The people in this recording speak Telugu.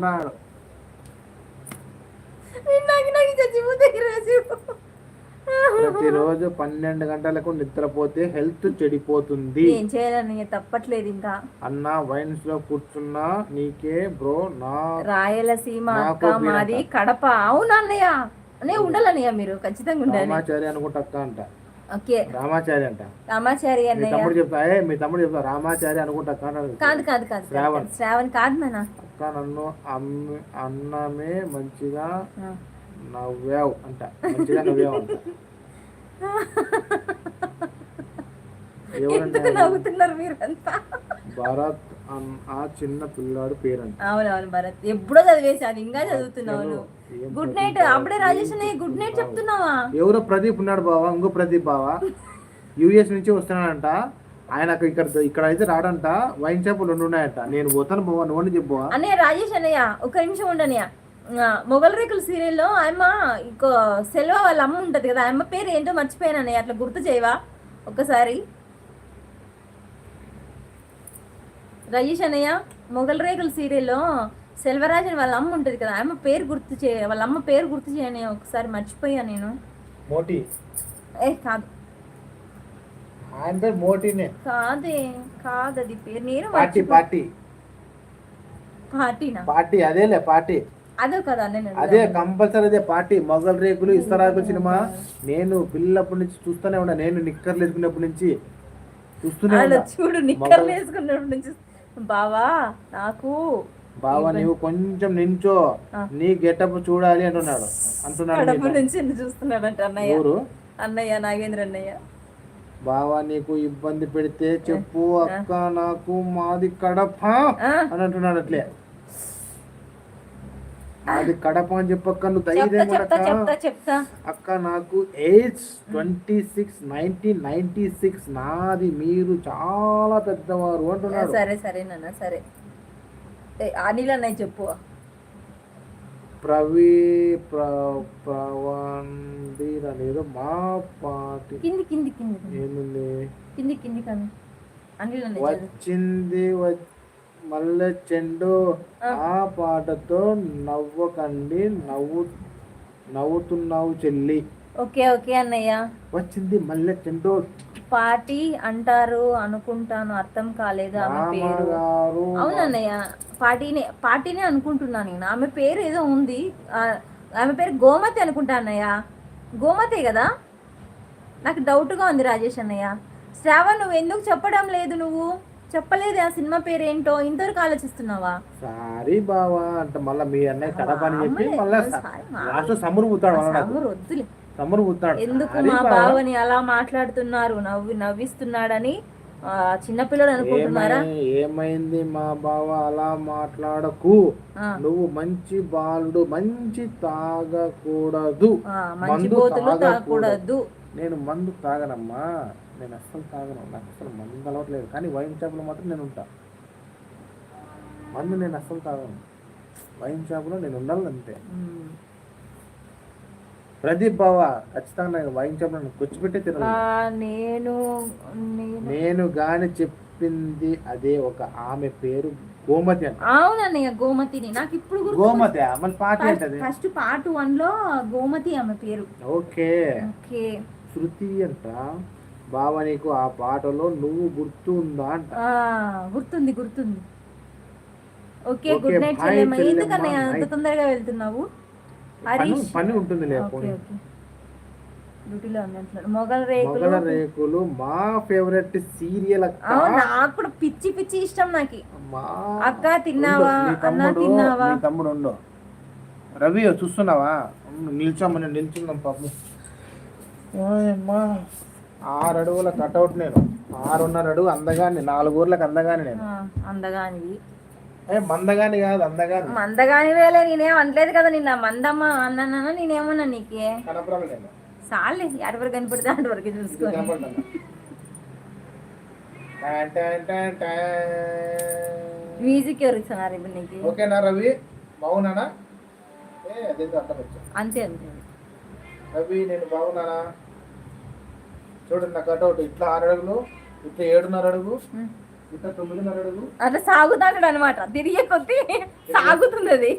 నాడు ప్రతిరోజు 12 గంటలకు నిద్రపోతే హెల్త్ చెడిపోతుంది. ఏం చేయాలని తప్పట్లేదు ఇంకా. అన్న వైన్స్ లో కూర్చున్నా నీకే బ్రో. నా రాయలసీమ అక్క మాది కడప. అవునా అన్నయ్య? అన్నయ్య ఉండాలన్నయ్య, మీరు ఖచ్చితంగా ఉండాలి. రామాచారి అనుకుంటా అక్క అంట. ఓకే రామాచారి అంట. రామాచారి అన్నయ్య. మీ తమ్ముడు చెప్తా రామాచారి అనుకుంటా అక్క. కాదు కాదు కాదు, శ్రావణ్ కాదు నాన్న. అక్క నన్ను అన్నమే మంచిగా నవ్వావు అంట. మంచిగా నవ్వావు అంట. ఎందుకు నవ్వుతున్నారు మీరంతా? భరత్ ఆ చిన్న పిల్లాడు పేరంట. అవునవును భరత్. ఎప్పుడో చదివేసాను, ఇంకా చదువుతున్నావు. Good night. అప్పుడే రాజేష్ గుడ్ నైట్ చెప్తున్నావా? ఎవరో ప్రదీప్ ఉన్నాడు బావా, ఇంకో ప్రదీప్ బావా యుఎస్ నుంచి వస్తున్నాడంట. ఆయన ఇక్కడ అయితే రాడంట. వైన్ షాపులు 2 ఉన్నాయంట. నేను పోతాను బావా, నువ్వు చెప్పు అన్నయ్య. రాజేష్ అన్నయ్య ఒక నిమిషం ఉండనయ్య. మొగల్ రేకుల సీరియల్లో ఆయమ్మ ఇంకో సెల్వ వాళ్ళ అమ్మ ఉంటది కదా, ఆయమ్మ పేరు ఏంటో మర్చిపోయాను అన్నయ్య. అట్లా గుర్తు చేయవా ఒక్కసారి? రాజేష్ అన్నయ్య, మొగల్ రేకుల సీరియల్లో సెల్వరాజన్ వాళ్ళ అమ్మ ఉంటది కదా, ఆయమ్మ పేరు గుర్తు వాళ్ళ అమ్మ పేరు గుర్తు చేయని ఒకసారి మర్చిపోయా నేను. మోటి. కాదు, ఆయన పేరు మోటినే. కాదు అది పేరు. నేను పార్టీ అదేలే పార్టీ. అదే కదా అదే కంపల్సరీ అదే పార్టీ. మొగల్ రేకులు ఇస్తరాకు సినిమా నేను పిల్లప్పటి నుంచి చూస్తూనే ఉన్నా. నేను నిక్కర్లు వేసుకున్నప్పటి నుంచి చూస్తూనే ఉన్నా. చూడు, నిక్కర్లు వేసుకున్నప్పటి నుంచి బావా నాకు బావా నీవు కొంచెం నించో, నీ గెటప్ చూడాలి అంటున్నాడు. చూస్తున్నాడంట అన్నయ్య. అన్నయ్య నాగేంద్ర అన్నయ్య. బావా నీకు ఇబ్బంది పెడితే చెప్పు అక్క, నాకు మాది కడప అని అంటున్నాడు. అట్లే అది కడప అని చెప్పక్క. నువ్వు ధైర్యం అక్క. నాకు ఏజ్ 26, 1996 నాది. మీరు చాలా పెద్దవారు అంటున్నాడు. సరే సరే నాన్న సరే. అనిల్ అన్నయ్య చెప్పు. ప్రవందీర్ అనేది మా పాటి వచ్చింది మల్లె చెండు. ఆ పాటతో నవ్వకండి, నవ్వుతున్నావు చెల్లి. ఓకే ఓకే అన్నయ్య. వచ్చింది మల్లె చెండు. పార్టీ అంటారు అనుకుంటాను, అర్థం కాలేదు ఆమె పేరు. అవునన్నయ్య, పార్టీనే అనుకుంటున్నాను నేను. ఆమె పేరు ఏదో ఉంది, ఆమె పేరు గోమతి అనుకుంటా అన్నయ్య. గోమతే కదా? నాకు డౌట్గా ఉంది రాజేష్ అన్నయ్య. శ్రావణ్, నువ్వు ఎందుకు చెప్పడం లేదు? నువ్వు చెప్పలేదు ఆ సినిమా పేరు ఏంటో. ఇంతవరకు ఆలోచిస్తున్నావా? సారీ బావా అంటే మళ్ళీ మీ అన్నయ్య కడప అని చెప్పి మళ్ళీ వద్దులే. ఎందుకు మా బావని అలా మాట్లాడుతున్నారు? నవ్విస్తున్నాడని చిన్నపిల్లడు అనుకుంటున్నారా? ఏమైంది మా బావ, అలా మాట్లాడకు. నువ్వు మంచి బాలుడు, మంచి తాగకూడదు, మంచి బోతులు తాగకూడదు. నేను మందు తాగనమ్మా, నేను అస్సలు తాగను. నాకు అసలు మందు అలవట్లేదు. కానీ వైన్ షాపులో మాత్రం నేను ఉంటా. మందు నేను అస్సలు తాగను. వైన్ షాపులో నేను ఉండాలి అంతే. ప్రదీప్ బావా ఖచ్చితంగా వైన్ షాప్ కూర్చోబెట్టే తిరగను. నేను గాని చెప్పింది అదే. ఒక ఆమె పేరు గోమతి అంట. అవునన్నయ్య, గోమతిని. నాకు ఇప్పుడు గోమతి మళ్ళీ పాట ఏంటది? ఫస్ట్ పార్ట్ 1 లో గోమతి ఆమె పేరు. Okay okay. శృతి అంట. బావా నీకు ఆ పాటలో నువ్వు గుర్తు ఉందా అంట. గుర్తుంది. Okay, good night. ఎందుకన్నయ్య అంత తొందరగా వెళ్తున్నావు? పని ఉంటుంది. మొగల్ రేకులు మా ఫేవరెట్ సీరియల్ అక్క. నాకు కూడా పిచ్చి ఇష్టం. నాకు అక్క తిన్నావా? తమ్ముడు ఉండు. రవి చూస్తున్నావా? నిల్చుందాం పాపం. 6 అడుగుల కట్అవుట్ నేను. 6.5 అడుగు అందగాని. 4 ఊర్లకు అందగాని నేను. అందగానివి. మందగాని కాదు, అందగాని. మందగాని వేలే. నేనేం అనలేదు కదా నిన్న. మందమ్మ అన్నా నేనేమన్నా నీకే? చాలే, ఎటు వరకు కనిపెడితే అటు వరకు చూసుకో. మ్యూజిక్ ఎవరు ఇస్తున్నారు ఇప్పుడు నీకు? ఓకేనా రవి? బాగున్నానా? అంతే రవి, నేను బాగున్నానా? చూడండి నా కట్అవుట్. ఇట్లా 6 అడుగులు, ఇట్లా 7.5 అడుగు, ఇక 9:30 అడుగు. అట్లా సాగుతాడు అనమాట, తిరిగే కొద్దీ సాగుతుంది అది.